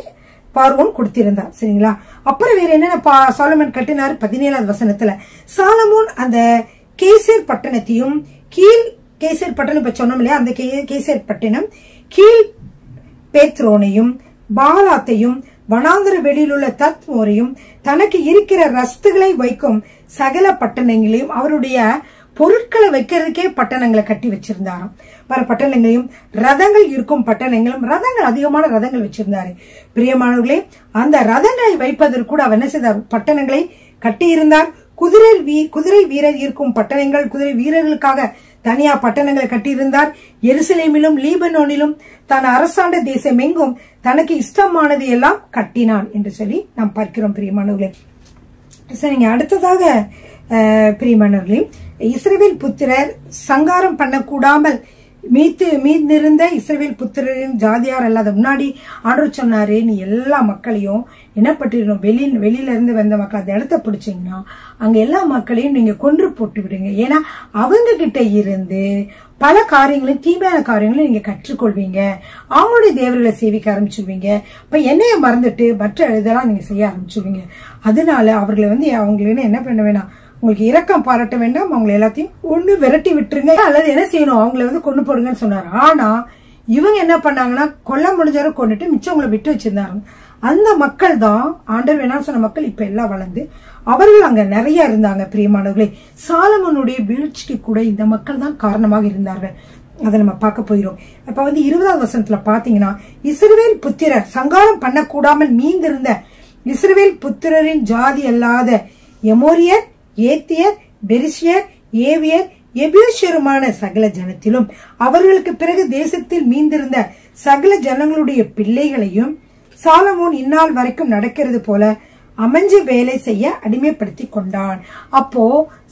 பார்வோன் கொடுத்திருந்தார். சரிங்களா? அப்புறம் வேற என்ன சாலமன் கட்டினார்? 17வது வசனத்துல சாலமோன் அந்த கேசேர் பட்டணத்தையும் கீழ் கேசேர் பட்டணம் இப்ப சொன்னோம் இல்லையா, அந்த கேசேர் பட்டணம் கீழ் பேத்ரோனையும் பாலாத்தையும் வனாந்தர வெளியில் உள்ள தத்மோரையும் தனக்கு இருக்கிற ரஸ்துகளை வைக்கும் சகல பட்டணங்களையும், அவருடைய பொருட்களை வைக்கிறதுக்கே பட்டணங்களை கட்டி வச்சிருந்தாராம். பல பட்டணங்களையும் ரதங்கள் இருக்கும் பட்டணங்களும், ரதங்கள் அதிகமான ரதங்கள் வச்சிருந்தாரு. பிரியமானவர்களே, அந்த ரதங்களை வைப்பதற்கு கூட அவர் என்ன செய்தார், பட்டணங்களை கட்டி இருந்தார். குதிரை வீரர் இருக்கும் பட்டணங்கள், குதிரை வீரர்களுக்காக தனியா பட்டணங்களை கட்டியிருந்தார். எருசலேமிலும் லீபனோனிலும் தான் அரசாண்ட தேசம் எங்கும் தனக்கு இஷ்டமானது எல்லாம் கட்டினான் என்று சொல்லி நாம் பார்க்கிறோம். பிரியமானவர்களே, சரிங்க, அடுத்ததாக பிரியமானவர்களே, இஸ்ரவேல் புத்திரர் சங்காரம் பண்ணக்கூடாமல் மீந்திருந்த இஸ்ரவேல் புத்திரரின் ஜாதியார் அல்லாத முன்னாடி ஆண்டவர் சொன்னாரு, நீ எல்லா மக்களையும் என்ன பட்டிருக்கணும், வெளியில இருந்து வந்த மக்கள் அந்த இடத்த பிடிச்சீங்கன்னா அங்க எல்லா மக்களையும் நீங்க கொன்று போட்டு விடுங்க. ஏன்னா அவங்க கிட்ட இருந்து பல காரியங்களும் தீமையான காரியங்களும் நீங்க கற்றுக்கொள்வீங்க, அவங்களுடைய தேவர்களை சேவிக்க ஆரம்பிச்சுடுவீங்க. இப்ப என்னைய மறந்துட்டு மற்ற இதெல்லாம் நீங்க செய்ய ஆரம்பிச்சுடுவீங்க. அதனால அவர்களை அவங்களுக்கு என்ன பண்ண வேணாம், உங்களுக்கு இரக்கம் பாராட்ட வேண்டாம், அவங்களை எல்லாத்தையும் ஒண்ணு விரட்டி விட்டுருங்க, அல்லது என்ன செய்யணும், அவங்களை கொண்டு போடுங்கன்னு சொன்னாரு. ஆனா இவங்க என்ன பண்ணாங்கன்னா, கொல்ல முடிஞ்சாரு கொண்டுட்டு மிச்சவங்களை விட்டு வச்சிருந்தாங்க. அந்த மக்கள் தான் ஆண்டவர் வேணாம் சொன்ன மக்கள் இப்ப எல்லாம் வளர்ந்து அவர்கள் அங்க நிறைய இருந்தாங்க. பிரியமானவர்களே, சாலமோனுடைய வீழ்ச்சிக்கு கூட இந்த மக்கள் தான் காரணமாக இருந்தார்கள். அதை நம்ம பார்க்க போயிரும். இப்ப 20வது வசனத்துல பாத்தீங்கன்னா, இஸ்ரவேல் புத்திரர் சங்காரம் பண்ணக்கூடாமல் மீந்திருந்த இஸ்ரவேல் புத்திரரின் ஜாதி அல்லாத எமோரியர், ஏத்தியர், பெரிசியர், ஏவியர், எபியூசியருமான சகல ஜனத்திலும் அவர்களுக்கு பிறகு தேசத்தில் மீந்திருந்த சகல ஜனங்களுடைய பிள்ளைகளையும் சாலமோன் இந்நாள் வரைக்கும் நடக்கிறது போல அமைஞ்சு வேலை செய்ய அடிமைப்படுத்தி கொண்டான். அப்போ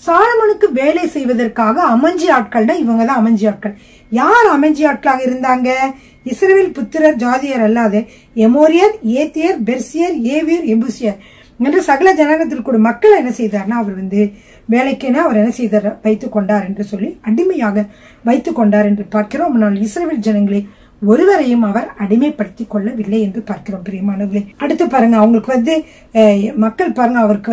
சாலமோனுக்கு வேலை செய்வதற்காக அமைஞ்சி ஆட்கள்னா இவங்கதான் அமைஞ்சி ஆட்கள். யார் அமைஞ்சி ஆட்களாக இருந்தாங்க? இஸ்ரவேல் புத்திரர் ஜாதியர் அல்லாத எமோரியர், ஏத்தியர், பெர்சியர், ஏவியர், எபூசியர் என்று சகல ஜனகத்திற்கு மக்கள் என்ன செய்தார்னா, அவர் வேலைக்குன்னு அவர் என்ன செய்தார், வைத்துக் கொண்டார் என்று சொல்லி அடிமையாக வைத்துக் கொண்டார் என்று பார்க்கிறோம். ஆனால் இஸ்ரவேல் ஜனங்களை ஒருவரையும் அவர் அடிமைப்படுத்திக் கொள்ளவில்லை என்று பார்க்கிறோம். பிரியமானவர்களே, அடுத்து பாருங்க, அவங்களுக்கு மக்கள் பாருங்க, அவருக்கு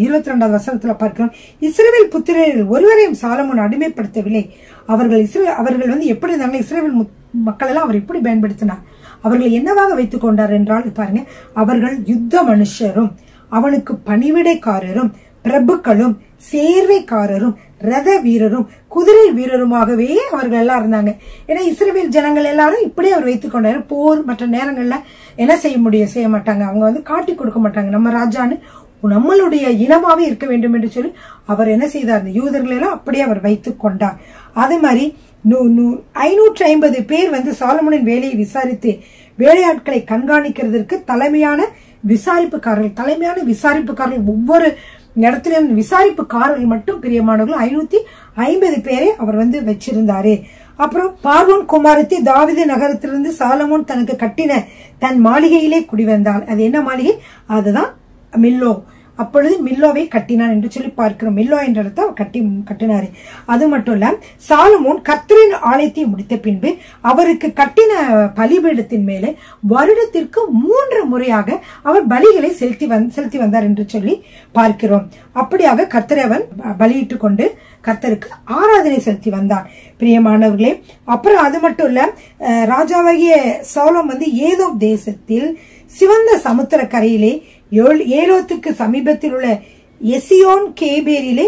22வது வசனத்துல பார்க்கிறோம், இஸ்ரவேல் புத்திரரில் ஒருவரையும் சாலமோன் அடிமைப்படுத்தவில்லை. அவர்கள் எப்படி இருந்தாங்க, இஸ்ரவேல் மக்கள் எல்லாம் அவர் எப்படி பயன்படுத்தினார், அவர்கள் என்னவாக வைத்துக் கொண்டார் என்றால் பாருங்க, அவர்கள் யுத்த மனுஷரும் அவனுக்கு பணிவிடைக்காரரும் பிரபுக்களும் சேர்வைக்காரரும் ரத வீரரும் குதிரை வீரருமாகவே அவர்கள் எல்லாம் இருந்தாங்க. ஏன்னா இஸ்ரவேல் ஜனங்கள் எல்லாரும் இப்படி அவர் வைத்துக் கொண்டாரு. போர் மற்ற நேரங்கள்ல என்ன செய்ய மாட்டாங்க, அவங்க காட்டி கொடுக்க மாட்டாங்க, நம்ம ராஜான்னு நம்மளுடைய இனமாவே இருக்க வேண்டும் என்று சொல்லி அவர் என்ன செய்தார், அந்த யூதர்கள் எல்லாம் அப்படியே அவர் வைத்துக் கொண்டார். அதே மாதிரி 550 பேர் சாலமோனின் வேலையை விசாரித்து வேலையாட்களை கண்காணிக்கிறதுக்கு தலைமையான விசாரிப்புக்காரர்கள், தலைமையான விசாரிப்புக்காரர்கள், ஒவ்வொரு இடத்துல விசாரிப்புக்காரர்கள் மட்டும் பிரியமானவர்கள் 550 பேரை அவர் வந்து வச்சிருந்தாரு. அப்புறம் பார்வோன் குமாரத்தி தாவீது நகரத்திலிருந்து சாலமோன் தனக்கு கட்டின தன் மாளிகையிலே குடிவந்தாள். அது என்ன மாளிகை? அதுதான் மில்லோ. அப்பொழுது மில்லோவை கட்டினான் என்று சொல்லி பார்க்கிறோம். மில்லோ என்ற இடத்தை கட்டினாரு. அது மட்டும் இல்ல, சாலமோன் கர்த்தரின் ஆலயத்தை முடித்த பின்பு அவருக்கு கட்டின பலிபீடத்தின் மேலே வருடத்திற்கு 3 முறையாக அவர் பலிகளை செலுத்தி வந்தார் என்று சொல்லி பார்க்கிறோம். அப்படியாக கர்த்தரை அவன் பலியிட்டு கொண்டு கர்த்தருக்கு ஆராதனை செலுத்தி வந்தான். பிரியமானவர்களே, அப்புறம் அது மட்டும் இல்ல, ராஜாவாகிய சாலோம் வந்து ஏதோம் தேசத்தில் சிவந்த சமுத்திர கரையிலே ஏலோத்துக்கு சமீபத்தில் உள்ள எசியோன் கேபேரிலே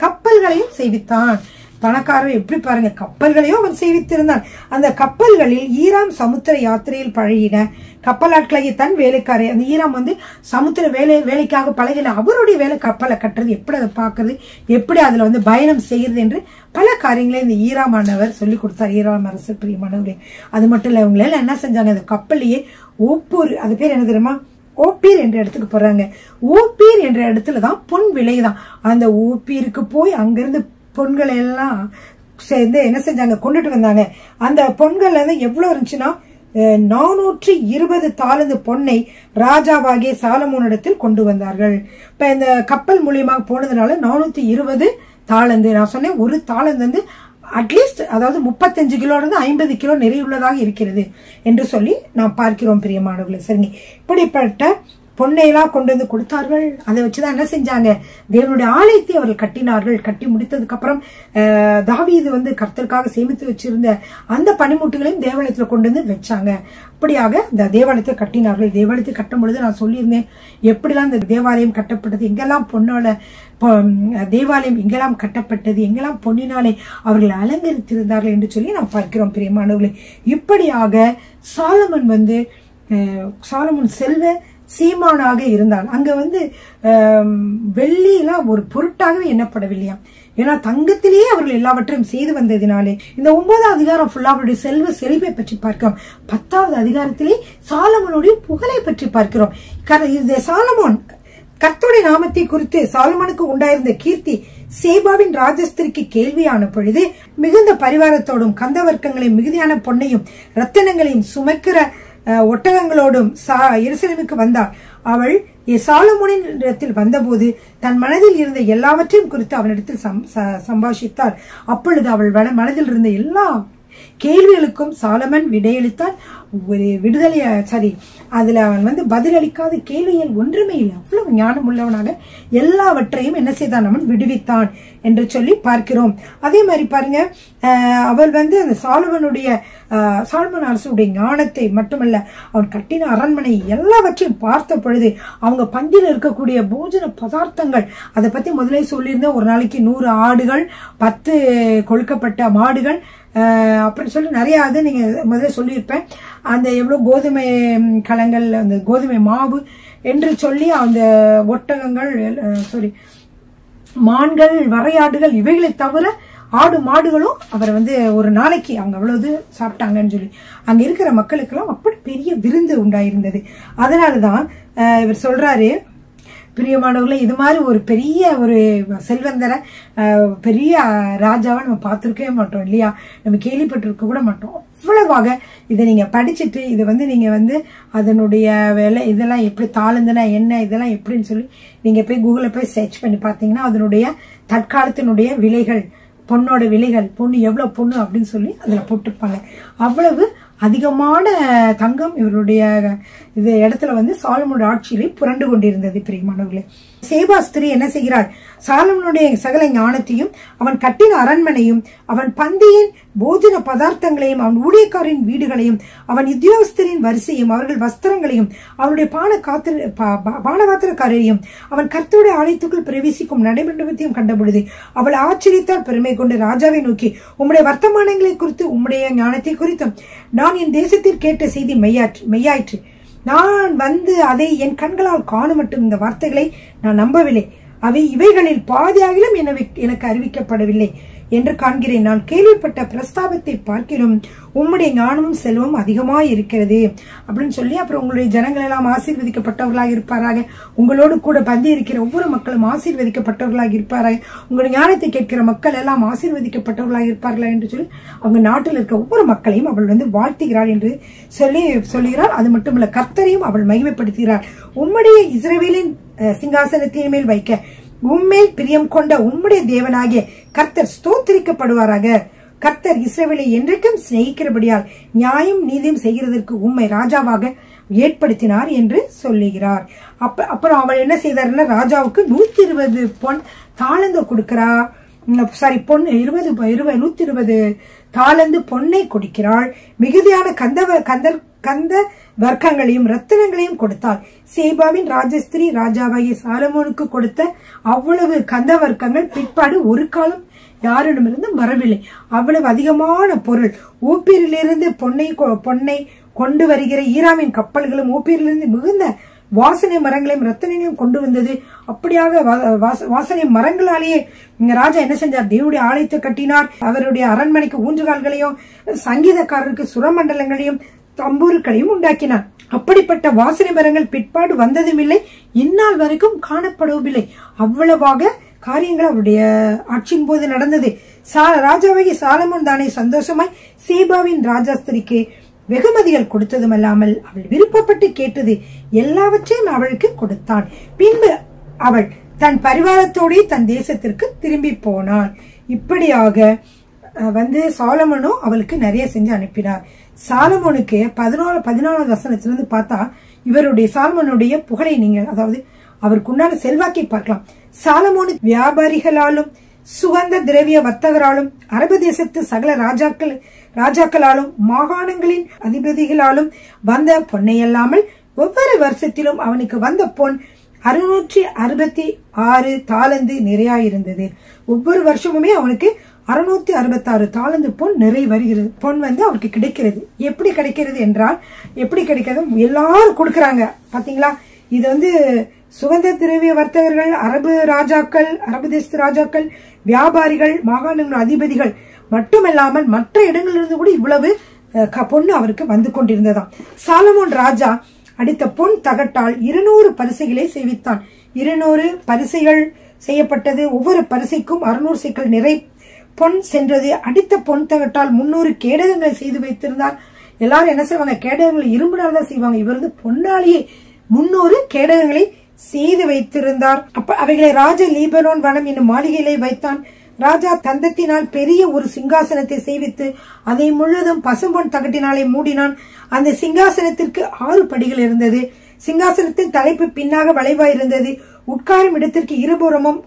கப்பல்களையும் செய்வித்தான். பணக்காரர் எப்படி பாருங்க, கப்பல்களையும் அவன் செய்வித்திருந்தான். அந்த கப்பல்களில் ஈராம் சமுத்திர யாத்திரையில் பழகின கப்பலாட்களாகிய தன் வேலைக்காரை, அந்த ஈராம் வந்து சமுத்திர வேலைக்காக பழகின அவருடைய வேலை கப்பலை கட்டுறது, எப்படி அதை பார்க்கறது, எப்படி அதுல வந்து பயணம் செய்யறது என்று பல காரியங்களை இந்த ஈராமானவர் சொல்லி கொடுத்தார். ஈராம் அரசு பிரியமானவரே, அது மட்டும் இல்ல, இவங்கள என்ன செஞ்சாங்க, அந்த கப்பல்லையே ஓப்பூர், அது பேர் என்ன தெரியுமா, ஓப்பீர் என்ற இடத்துக்கு போறாங்க. ஓப்பீர் என்ற இடத்துலதான் பொன் விலைதான். அந்த ஓப்பீருக்கு போய் அங்கிருந்து பொன்களை எல்லாம் சேர்ந்து என்ன செஞ்சாங்க, கொண்டுட்டு வந்தாங்க. அந்த பொன்கள் வந்து எவ்வளவு இருந்துச்சுன்னா 420 தாலந்து பொன்னை ராஜாவாகிய சாலமோனிடத்தில் கொண்டு வந்தார்கள். இப்ப இந்த கப்பல் மூலியமாக போனதுனால 420 தாலந்து, நான் சொன்னேன் ஒரு தாலந்து வந்து அட்லீஸ்ட், அதாவது 35 கிலோ 50 கிலோ நிறையுள்ளதாக இருக்கிறது என்று சொல்லி நாம் பார்க்கிறோம் பிரியமானவர்களே. சரிங்க, இப்படிப்பட்ட பொன்னையெல்லாம் கொண்டு வந்து கொடுத்தார்கள். அதை வச்சுதான் என்ன செஞ்சாங்க, தேவனுடைய ஆலயத்தை அவர்கள் கட்டினார்கள். கட்டி முடித்ததுக்கு அப்புறம் தாவீது வந்து கர்த்தருக்காக சேமித்து வச்சிருந்த அந்த பனிமுட்டுகளையும் தேவாலயத்துல கொண்டு வந்து வச்சாங்க. அப்படியாக இந்த தேவாலயத்தை கட்டினார்கள். தேவாலயத்தை கட்டும் பொழுது நான் சொல்லியிருந்தேன் எப்படிலாம் இந்த தேவாலயம் கட்டப்பட்டது, எங்கெல்லாம் பொன்னால தேவாலயம் எங்கெல்லாம் கட்டப்பட்டது, எங்கெல்லாம் பொன்னினாலே அவர்கள் அலங்கரித்திருந்தார்கள் என்று சொல்லி நாம் பார்க்கிறோம் பிரியமானவர்களே. இப்படியாக சாலமன் செல்வ சீமானாக இருந்தான். அங்க வந்து வெள்ளியெல்லாம் ஒரு பொருட்டாகவே எண்ணப்படவில்லையா, ஏன்னா தங்கத்திலேயே அவர்கள் எல்லாவற்றையும் செய்து வந்ததினாலே. இந்த 9வது அதிகாரம் ஃபுல்லா அவருடைய செல்வ செழிப்பை பற்றி பார்க்கிறோம். 10வது அதிகாரத்திலே சாலமோனுடைய புகழை பற்றி பார்க்கிறோம். இந்த சாலமோன் கர்த்தருடைய நாமத்தை குறித்து சாலமோனுக்கு உண்டாயிருந்த கீர்த்தி சேபாவின் ராஜஸ்திரிக்கு கேள்வியான பொழுது மிகுந்த பரிவாரத்தோடும் கந்தவர்க்கங்களையும் மிகுதியான பொன்னையும் ரத்தினங்களையும் சுமக்கிற ஒட்டகங்களோடும் எருசலேமுக்கு வந்தாள். அவள் சாலமோனின் இடத்தில் வந்தபோது தன் மனதில் இருந்த எல்லாவற்றையும் குறித்து அவனிடத்தில் சம்பாஷித்தாள். அப்பொழுது அவள் மனதில் இருந்த எல்லா கேள்விகளுக்கும் சாலமன் விடையளித்தான். அதுல அவன் வந்து பதிலளிக்காத கேள்விகள் ஒன்றுமே இல்லை. அவ்வளவு ஞானம் உள்ளவனாக எல்லாவற்றையும் என்ன செய்தான், அவன் விடுவித்தான் என்று சொல்லி பார்க்கிறோம். அதே மாதிரி பாருங்க, அவள் வந்து அந்த சாலமன் அரசுடைய ஞானத்தை மட்டுமல்ல, அவன் கட்டின அரண்மனை எல்லாவற்றையும் பார்த்த பொழுது அவங்க பந்தியில் இருக்கக்கூடிய போஜன பதார்த்தங்கள், அதை பத்தி முதலே சொல்லியிருந்தேன். ஒரு நாளைக்கு 100 ஆடுகள், 10 கொழுக்கப்பட்ட மாடுகள், அப்படின்னு சொல்லி நிறைய அது நீங்க முதல்ல சொல்லியிருப்பேன். அந்த எவ்வளவு கோதுமை கலங்கள், அந்த கோதுமை மாவு என்று சொல்லி அந்த ஒட்டகங்கள், மான்கள், வரையாடுகள், இவைகளை தவிர ஆடு மாடுகளும் அவர் வந்து ஒரு நாளைக்கு அவங்க அவ்வளவு சாப்பிட்டாங்கன்னு சொல்லி அங்க இருக்கிற மக்களுக்கெல்லாம் அப்படி பெரிய விருந்து உண்டாயிருந்தது. அதனாலதான் இவர் சொல்றாரு, பிரியமானவர்களே, இது மாதிரி ஒரு பெரிய ஒரு செல்வந்தரை, பெரிய ராஜாவை நம்ம பார்த்திருக்கவே மாட்டோம் இல்லையா, நம்ம கேள்விப்பட்டிருக்க கூட மாட்டோம். அவ்வளவாக இதை நீங்க படிச்சுட்டு இதை வந்து நீங்க வந்து அதனுடைய விலை இதெல்லாம் எப்படி, தாளந்துனா என்ன, இதெல்லாம் எப்படின்னு சொல்லி நீங்க போய் கூகுள்ல போய் சர்ச் பண்ணி பார்த்தீங்கன்னா அதனுடைய தற்காலத்தினுடைய விலைகள், பொண்ணோட விலைகள், பொண்ணு எவ்வளவு பொண்ணு அப்படின்னு சொல்லி அதுல போட்டுப்பாங்க. அவ்வளவு அதிகமான தங்கம் இவருடைய இது இடத்துல வந்து சாலமோனுடைய ஆட்சியிலே புரண்டு கொண்டிருந்தது. பிரியமானவர்களே, சேபா ஸ்திரீ என்ன செய்கிறாள், சாலமோனுடைய சகல ஞானத்தையும், அவன் கட்டின அரண்மனையும், அவன் பந்தியின் போஜன பதார்த்தங்களையும், அவன் ஊழியக்காரின் வீடுகளையும், அவன் உத்தியோகஸ்தரின் வரிசையும், அவர்கள் வஸ்திரங்களையும், அவனுடைய பானபாத்திரக்காரையும், அவன் கர்த்தருடைய ஆலயத்துக்குள் பிரவேசிக்கும் நடைமண்டபத்தையும் கண்டபொழுது அவள் ஆச்சரியத்தால் பெருமை கொண்டு ராஜாவை நோக்கி, உம்முடைய வர்த்தமானங்களை குறித்து உம்முடைய ஞானத்தை குறித்தும் நான் என் தேசத்தில் கேட்ட செய்தி மெய்யாயிற்று. நான் வந்து அதை என் கண்களால் காண மட்டும் இந்த வார்த்தைகளை நான் நம்பவில்லை. இவைகளில் பாதியாகிலும் எனக்கு அறிவிக்கப்படவில்லை. என்று காண்கிறேன். நான் கேள்விப்பட்ட பிரஸ்தாபத்தை பார்க்கிறோம் உம்முடைய ஞானமும் செல்வம் அதிகமாய் இருக்கிறது அப்படின்னு சொல்லி, அப்புறம் உங்களுடைய ஜனங்கள் எல்லாம் ஆசீர்வதிக்கப்பட்டவர்களாக இருப்பாராக, உங்களோடு கூட பந்தி இருக்கிற ஒவ்வொரு மக்களும் ஆசீர்வதிக்கப்பட்டவர்களாக இருப்பாராக, உங்களுடைய ஞானத்தை கேட்கிற மக்கள் எல்லாம் ஆசீர்வதிக்கப்பட்டவர்களாக இருப்பார்களா என்று சொல்லி அவங்க நாட்டில் இருக்க ஒவ்வொரு மக்களையும் அவள் வாழ்த்துகிறாள் என்று சொல்லுகிறாள். அது மட்டுமல்ல, கர்த்தரையும் அவள் மகிமைப்படுத்துகிறாள். உம்முடைய இஸ்ரவேலின் சிங்காசனத்தின் மேல் வைக்க உம்மேல் பிரியம் கொண்ட உம்முடைய தேவனாகிய கர்த்தர் ஸ்தோத்திரிக்கப்படுவாராக. கர்த்தர் இஸ்ரவேலை என்றைக்கும் சிநேகிக்கிறபடியால் நியாயம் நீதியும் செய்கிறதற்கு உம்மை ராஜாவாக ஏற்படுத்தினார் என்று சொல்லுகிறார். அப்புறம் அவள் என்ன செய்தார்னா, ராஜாவுக்கு 120 பொன் தாளந்து கொடுக்கிறா. சாரி, பொன் 120 தாளந்து பொன்னை கொடுக்கிறாள். மிகுதியான கந்த வர்க்கங்களையும் ரத்தினங்களையும் கொடுத்தாள். சேபாவின் ராஜஸ்திரி ராஜாவாகிய சாலமோனுக்கு கொடுத்த அவ்வளவு கந்த வர்க்கங்கள் பிற்பாடு ஒரு காலம் யாரிடமிருந்து வரவில்லை. அவ்வளவு அதிகமான பொருள். ஊப்பீரிலிருந்து பொன்னை கொண்டு வருகிற ஈராமின் கப்பல்களும் ஊப்பீரிலிருந்து மிகுந்த வாசனை மரங்களையும் ரத்தினங்களையும் கொண்டு வந்தது. அப்படியாக வாசனை மரங்களாலேயே ராஜா என்ன செஞ்சார், தேவனுடைய ஆலயத்தை கட்டினார். அவருடைய அரண்மனைக்கு ஊன்றுகால்களையும் சங்கீதக்காரருக்கு சுரமண்டலங்களையும் தம்பூருக்களையும் உண்டாக்கினார். அப்படிப்பட்ட வாசனை மரங்கள் பிற்பாடு வந்ததும் இல்லை, இந்நாள் வரைக்கும் காணப்படவில்லை. அவ்வளவாக காரியங்கள் அவருடைய ஆட்சியின் போது நடந்தது. ராஜாவாகி சாலமோன் தானே சந்தோஷமாய் சேபாவின் ராஜாஸ்திரிக்கு வெகுமதிகள் கொடுத்ததுமல்லாமல் அவள் விருப்பப்பட்டு கேட்டது எல்லாவற்றையும் அவளுக்கு கொடுத்தான். பின்பு அவள் தன் பரிவாரத்தோடு தன் தேசத்திற்கு திரும்பி போனாள். இப்படியாக சாலமோனும் அவளுக்கு நிறைய செஞ்சு அனுப்பினார். சாலமோனுக்கு 14வது வசனத்திலிருந்து பார்த்தா இவருடைய சாலமோனுடைய புகழை நீங்கள், அதாவது அவருக்கு உண்டான செல்வாக்கை பார்க்கலாம். சாலமோனு வியாபாரிகளாலும் சுகந்த திரவிய வர்த்தகராலும் அரபு தேசத்து சகல ராஜாக்களாலும் மாகாணங்களின் அதிபதிகளாலும் வந்த பொன்னை அல்லாமல் ஒவ்வொரு வருஷத்திலும் அவனுக்கு வந்த பொன் 666 தாளந்து நிறையாயிருந்தது. ஒவ்வொரு வருஷமுமே அவனுக்கு 666 தாளந்து பொன் நிறைய வருகிறது. பொன் அவருக்கு கிடைக்கிறது. எப்படி கிடைக்கிறது என்றால், எப்படி கிடைக்கிறது, எல்லாரும் கொடுக்கறாங்க பாத்தீங்களா. இது சுகந்த திரவிய வர்த்தகர்கள், அரபு தேசத்து ராஜாக்கள், வியாபாரிகள், மாகாணங்கள் அதிபதிகள் மட்டுமல்லாமல் மற்ற இடங்களிலிருந்து கூட இவ்வளவு பொண்ணு அவருக்கு வந்து கொண்டிருந்ததாம். சாலமோன் ராஜா அடித்த பொன் தகட்டால் 200 பரிசைகளை செய்வித்தான். 200 பரிசைகள் செய்யப்பட்டது. ஒவ்வொரு பரிசைக்கும் 600 சேக்கல் நிறை பொன் சென்றது. அடித்த பொன் தகட்டால் 300 கேடகங்களை செய்து வைத்திருந்தார். எல்லாரும் என்ன செய்வாங்க, கேடகங்களை இரும்புனால தான் செய்வாங்க. இவர் பொன்னாலேயே 300 கேடகங்களை செய்து வைத்திருந்தார். அவைகளை ராஜா லீபனோன் வனம் என்னும் மாளிகையிலே வைத்தான். ராஜா தந்தத்தினால் பெரிய ஒரு சிங்காசனத்தை செய்வித்து அதை முழுவதும் பசும்பொன் தகட்டினாலே மூடினான். அந்த சிங்காசனத்திற்கு 6 படிகள் இருந்தது. சிங்காசனத்தின் தலைப்பு பின்னாக வளைவாயிருந்தது. உட்காரும் இடத்திற்கு இருபுறமும்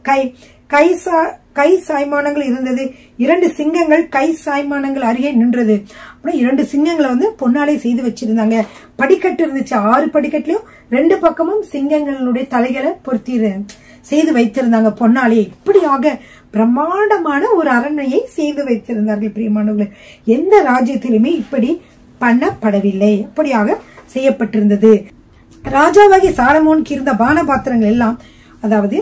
கை சாய்மானங்கள் இருந்தது. 2 சிங்கங்கள் கை சாய்மானங்கள் அருகே நின்றது. அப்புறம் 2 சிங்கங்களை பொன்னாலே செய்து வச்சிருந்தாங்க. படிக்கட்டு இருந்துச்சு. 6 படிக்கட்டுலயும் 2 பக்கமும் சிங்கங்களுடைய தலைகளை பொருத்தி செய்து வைத்திருந்தாங்க பொன்னாலே. இப்படியாக பிரம்மாண்டமான ஒரு அரண்மனையை செய்து வைத்திருந்தார்கள். பிரியமானவர்களே, எந்த ராஜ்யத்திலுமே இப்படி பண்ணப்படவில்லை. அப்படியாக செய்யப்பட்டிருந்தது. ராஜாவாகி சாலமோனுக்கு இருந்த பானபாத்திரங்கள் எல்லாம், அதாவது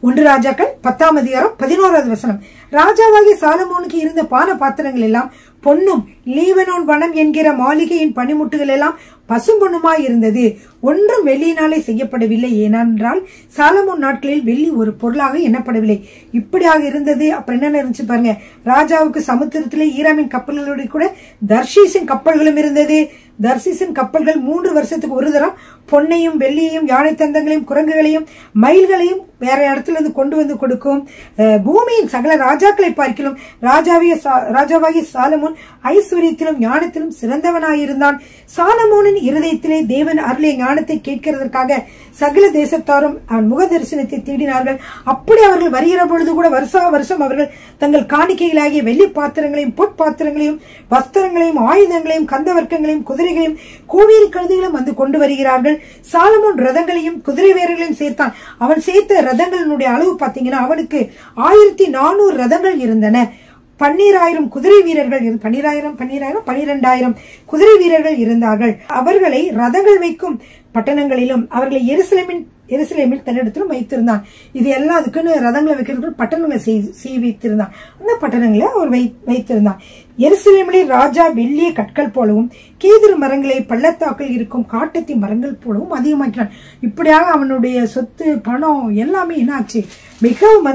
1 ராஜாக்கள் 10ஆம் அதிகாரம் 11வது வசனம். ராஜாவாகிய சாலமோனுக்கு இருந்த பான பாத்திரங்கள் எல்லாம் பொன்னும் லீபனோன் வனம் என்கிற மாளிகையின் பனிமுட்டுகள் எல்லாம் பசும்பொன்னுமாய் இருந்தது. ஒன்றும் வெள்ளியினாலே செய்யப்படவில்லை. ஏனென்றால் சாலமோன் நாட்களில் வெள்ளி ஒரு பொருளாக எண்ணப்படவில்லை. இப்படியாக இருந்தது. அப்புறம் என்ன இருந்துச்சு பாருங்க. ராஜாவுக்கு சமுத்திரத்திலே ஈராமின் கப்பல்களோட கூட தர்ஷீசின் கப்பல்களும் இருந்தது. தர்ஷீசின் கப்பல்கள் 3 வருஷத்துக்கு ஒரு தரம் பொன்னையும் வெள்ளியையும் யானை தந்தங்களையும் குரங்குகளையும் மயில்களையும் வேற இடத்துல இருந்து கொண்டு வந்து கொடுக்கும். பூமியின் சகல ராஜாக்களை பார்க்கிலும் ராஜாவாகிய சாலமோன் ஐஸ்வர்யத்திலும் ஞானத்திலும் சிறந்தவனாயிருந்தான். சாலமோனின் இருதயத்திலே தேவன் அருளிய ஞானத்தை கேட்கிறதற்காக சகல தேசத்தாரும் அவன் முக தரிசனத்தை தேடினார்கள். அப்படி அவர்கள் வருகிற பொழுது கூட வருஷா வருஷம் அவர்கள் தங்கள் காணிக்கைகளாகிய வெள்ளி பாத்திரங்களையும் பொற்பாத்திரங்களையும் வஸ்திரங்களையும் ஆயுதங்களையும் கந்தவர்க்கங்களையும் குதிரைகளையும் கோவேரி கழுதைகளும் வந்து கொண்டு வருகிறார்கள். சாலமோன் ரதங்களையும் குதிரை வீரர்களையும் சேர்த்தான். அவன் சேர்த்த ரதங்களினுடைய அளவு பாத்தீங்கன்னா அவனுக்கு 1400 ரதங்கள் இருந்தன. 12,000 குதிரை வீரர்கள் 12,000 குதிரை வீரர்கள் இருந்தார்கள். அவர்களை ரதங்கள் வைக்கும் பட்டணங்களிலும் அவர்களை எருசலேமில் தன்னிடத்திலும் வைத்திருந்தான். இது எல்லாம் அதுக்குன்னு ரதங்களை வைக்கிறதுக்கு பட்டணங்களை செய்வித்திருந்தான். அந்த பட்டணங்களை அவர் வைத்திருந்தான். எருசலேமிலே ராஜா வெள்ளிய கற்கள் போலவும் கேதுரு மரங்களை பள்ளத்தாக்கில் இருக்கும் காட்டத்தி மரங்கள் போலவும் அதிகமாக்கினான். இப்படியாக அவனுடைய சொத்து பணம் எல்லாமே என்னாச்சு, மிகவும்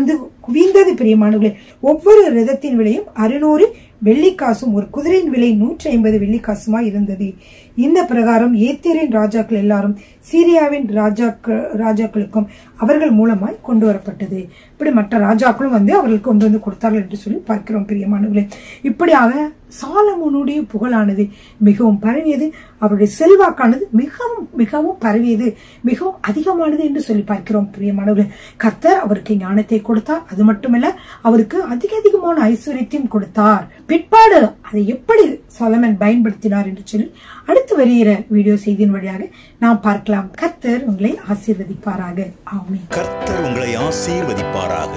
குவிந்தது. பிரியமானவர்களே, ஒவ்வொரு ரதத்தின் விலையும் 600 வெள்ளிக்காசும் ஒரு குதிரையின் விலை 150 வெள்ளிக்காசுமா இருந்தது. இந்த பிரகாரம் ஏத்தியரின் ராஜாக்கள் எல்லாரும் சீரியாவின் ராஜாக்களுக்கும் அவர்கள் மூலமாய் கொண்டு வரப்பட்டது. இப்படி மற்ற ராஜாக்களும் அவர்களுக்கு கொண்டு வந்து கொடுத்தார்கள் என்று சொல்லி பார்க்கிறோம். பிரியமானவர்களே, இப்படியாக சாலமோனுடைய புகழானது மிகவும் பரவியது. அவருடைய செல்வாக்கானது மிகவும் மிகவும் பரவியது, மிகவும் அதிகமானது என்று சொல்லி பார்க்கிறோம். பிரியமானவர்களே, கர்த்தர் அவருக்கு ஞானத்தை கொடுத்தார். அது மட்டுமல்ல, அவருக்கு அதிகமான ஐஸ்வர்யத்தையும் கொடுத்தார். பிற்பாடு அதை எப்படி சாலமன் பயன்படுத்தினார் என்று சொல்லி அடுத்து வருகிற வீடியோ செய்தியின் வழியாக நாம் பார்க்கலாம். கர்த்தர் உங்களை ஆசீர்வதிப்பாராக. ஆமென். கர்த்தர் உங்களை ஆசீர்வதிப்பாராக.